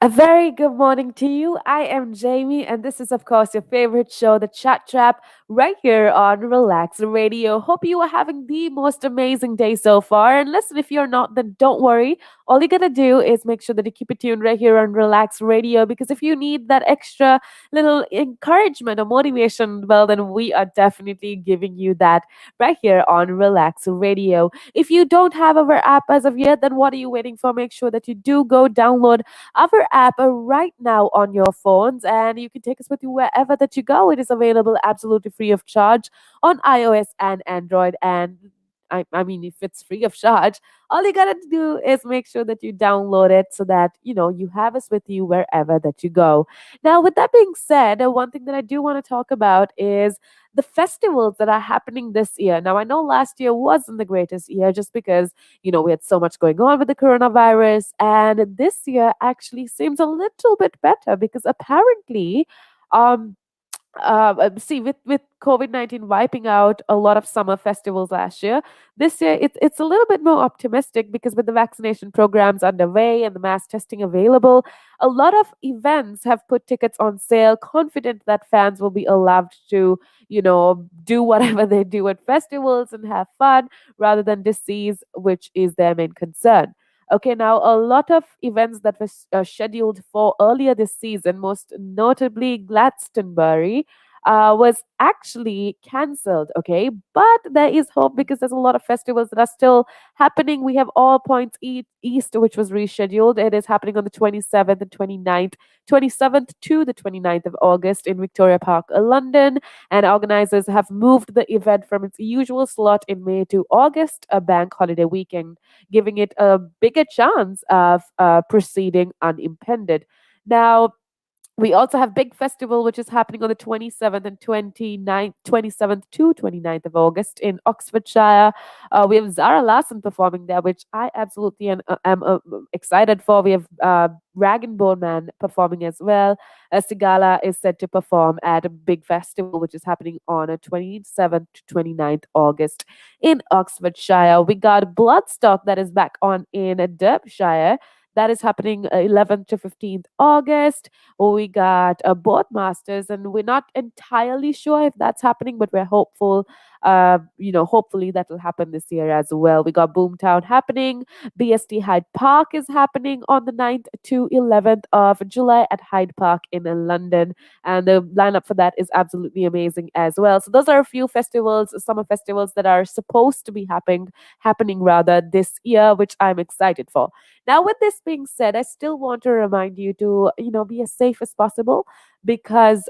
A very good morning to you. I am Jamie, and this is, of course, your favorite show, The Chat Trap, right here on Relax Radio. Hope you are having the most amazing day so far. And listen, if you're not, then don't worry. All you gotta do is make sure that you keep it tuned right here on Relax Radio, because if you need that extra little encouragement or motivation, well, then we are definitely giving you that right here on Relax Radio. If you don't have our app as of yet, then what are you waiting for? Make sure that you do go download our app right now on your phones, and you can take us with you wherever that you go. It is available absolutely free of charge on iOS and Android. And I mean, if it's free of charge, all you gotta do is make sure that you download it so that you have us with you wherever that you go. Now, with that being said, one thing that I do want to talk about is the festivals that are happening this year. Now, I know last year wasn't the greatest year just because we had so much going on with the coronavirus. And this year actually seems a little bit better because apparently, um, see, with COVID-19 wiping out a lot of summer festivals last year, this year it's a little bit more optimistic because with the vaccination programs underway and the mass testing available, a lot of events have put tickets on sale, confident that fans will be allowed to, do whatever they do at festivals and have fun rather than disease, which is their main concern. Okay, now a lot of events that were scheduled for earlier this season, most notably Glastonbury, was actually cancelled. Okay, but there is hope because there's a lot of festivals that are still happening. We have All Points East, which was rescheduled. It is happening on the 27th and 29th, 27th to the 29th of August in Victoria Park, London. And organizers have moved the event from its usual slot in May to August, a bank holiday weekend, giving it a bigger chance of proceeding unimpeded. Now, we also have Big Festival, which is happening on the 27th and 29th, 27th to 29th of August in Oxfordshire. We have Zara Larson performing there, which I absolutely am excited for. We have Rag and Bone Man performing as well. Sigala is set to perform at a big festival, which is happening on a 27th to 29th August in Oxfordshire. We got Bloodstock that is back on in Derbyshire. That is happening 11th to 15th August. We got Boardmasters, and we're not entirely sure if that's happening, but we're hopeful. Hopefully that will happen this year as well. We got Boomtown happening. BST Hyde Park is happening on the 9th to 11th of July at Hyde Park in London. And the lineup for that is absolutely amazing as well. So those are a few festivals, summer festivals that are supposed to be happening rather this year, which I'm excited for. Now, with this being said, I still want to remind you to, be as safe as possible because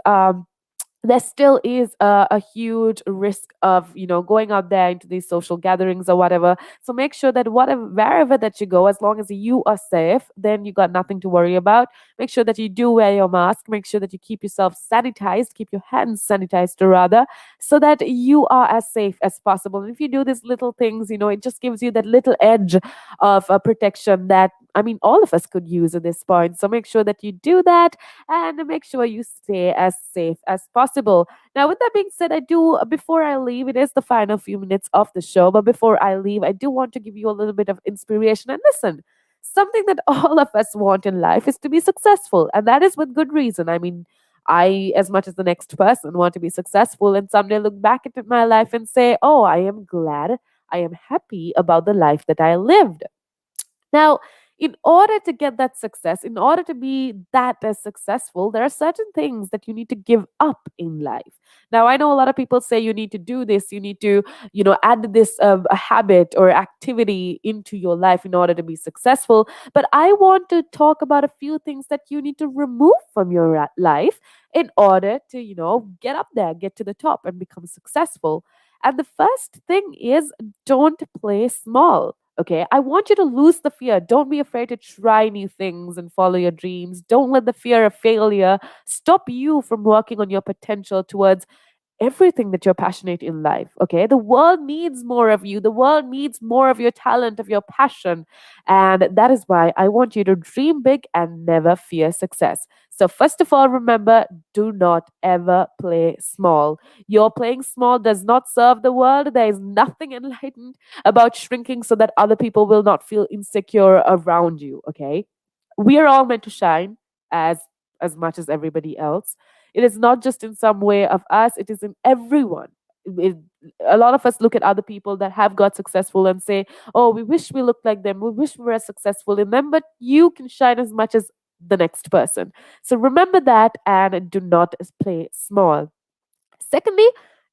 there still is a huge risk of going out there into these social gatherings or whatever. So make sure that whatever wherever that you go, as long as you are safe, then you got nothing to worry about. Make sure that you do wear your mask. Make sure that you keep yourself sanitized, keep your hands sanitized rather, so that you are as safe as possible. And if you do these little things, it just gives you that little edge of protection that, I mean, all of us could use at this point. So make sure that you do that and make sure you stay as safe as possible. Now, with that being said, before I leave, it is the final few minutes of the show, but before I leave, I do want to give you a little bit of inspiration. And listen, something that all of us want in life is to be successful, and that is with good reason. I mean, I, as much as the next person, want to be successful and someday look back at my life and say, oh, I am glad, I am happy about the life that I lived. Now, in order to get that success, in order to be that as successful, there are certain things that you need to give up in life. Now, I know a lot of people say you need to do this, you need to, add this a habit or activity into your life in order to be successful. But I want to talk about a few things that you need to remove from your life in order to, get up there, get to the top, and become successful. And the first thing is, don't play small. Okay, I want you to lose the fear. Don't be afraid to try new things and follow your dreams. Don't let the fear of failure stop you from working on your potential towards everything that you're passionate in life. Okay, the world needs more of you. The world needs more of your talent, of your passion. And that is why I want you to dream big and never fear success. So, first of all, remember, do not ever play small. Your playing small does not serve the world. There is nothing enlightened about shrinking so that other people will not feel insecure around you. Okay, We are all meant to shine as as much as everybody else. It is not just in some way of us, it is in everyone. It- a lot of us look at other people that have got successful and say, oh, we wish we looked like them, we wish we were as successful in them, but you can shine as much as the next person. So remember that and do not play small. Secondly,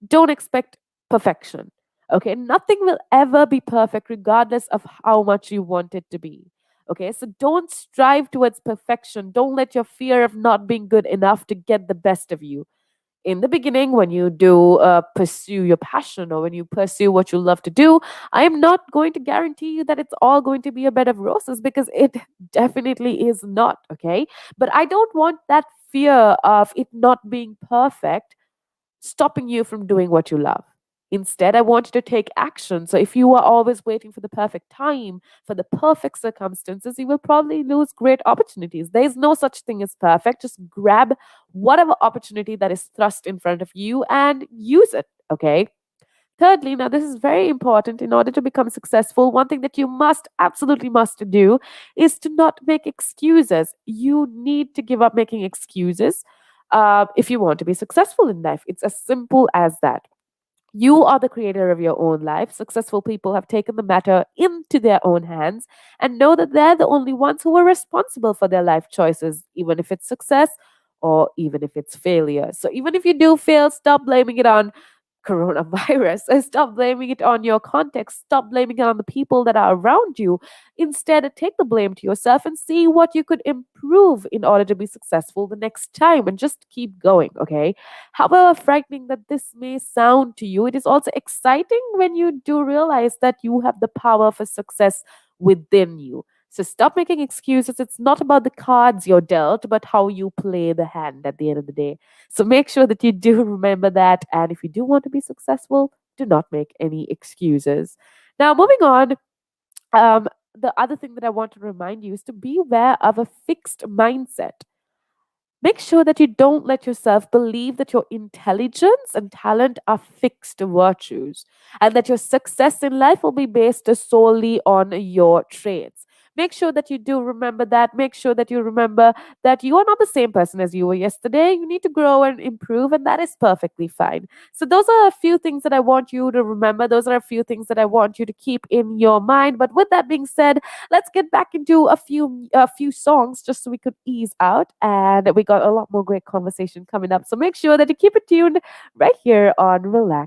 don't expect perfection. Okay, nothing will ever be perfect regardless of how much you want it to be. Okay, so don't strive towards perfection. Don't let your fear of not being good enough to get the best of you. In the beginning, when you do pursue your passion or when you pursue what you love to do, I am not going to guarantee you that it's all going to be a bed of roses, because it definitely is not. Okay, but I don't want that fear of it not being perfect stopping you from doing what you love. Instead, I want you to take action. So, if you are always waiting for the perfect time, for the perfect circumstances, you will probably lose great opportunities. There is no such thing as perfect. Just grab whatever opportunity that is thrust in front of you and use it. Okay. Thirdly, now this is very important in order to become successful. One thing that you must, absolutely must do is to not make excuses. You need to give up making excuses if you want to be successful in life. It's as simple as that. You are the creator of your own life. Successful people have taken the matter into their own hands and know that they're the only ones who are responsible for their life choices, even if it's success or even if it's failure. So, even if you do fail, stop blaming it on coronavirus. Stop blaming it on your context. Stop blaming it on the people that are around you. Instead, take the blame to yourself and see what you could improve in order to be successful the next time, and just keep going. Okay. However frightening that this may sound to you, it is also exciting when you do realize that you have the power for success within you. So stop making excuses. It's not about the cards you're dealt, but how you play the hand at the end of the day. So make sure that you do remember that. And if you do want to be successful, do not make any excuses. Now, moving on, the other thing that I want to remind you is to beware of a fixed mindset. Make sure that you don't let yourself believe that your intelligence and talent are fixed virtues and that your success in life will be based solely on your traits. Make sure that you do remember that. Make sure that you remember that you are not the same person as you were yesterday. You need to grow and improve, and that is perfectly fine. So, those are a few things that I want you to remember. Those are a few things that I want you to keep in your mind. But with that being said, let's get back into a few songs just so we could ease out, and we got a lot more great conversation coming up. So make sure that you keep it tuned right here on Relax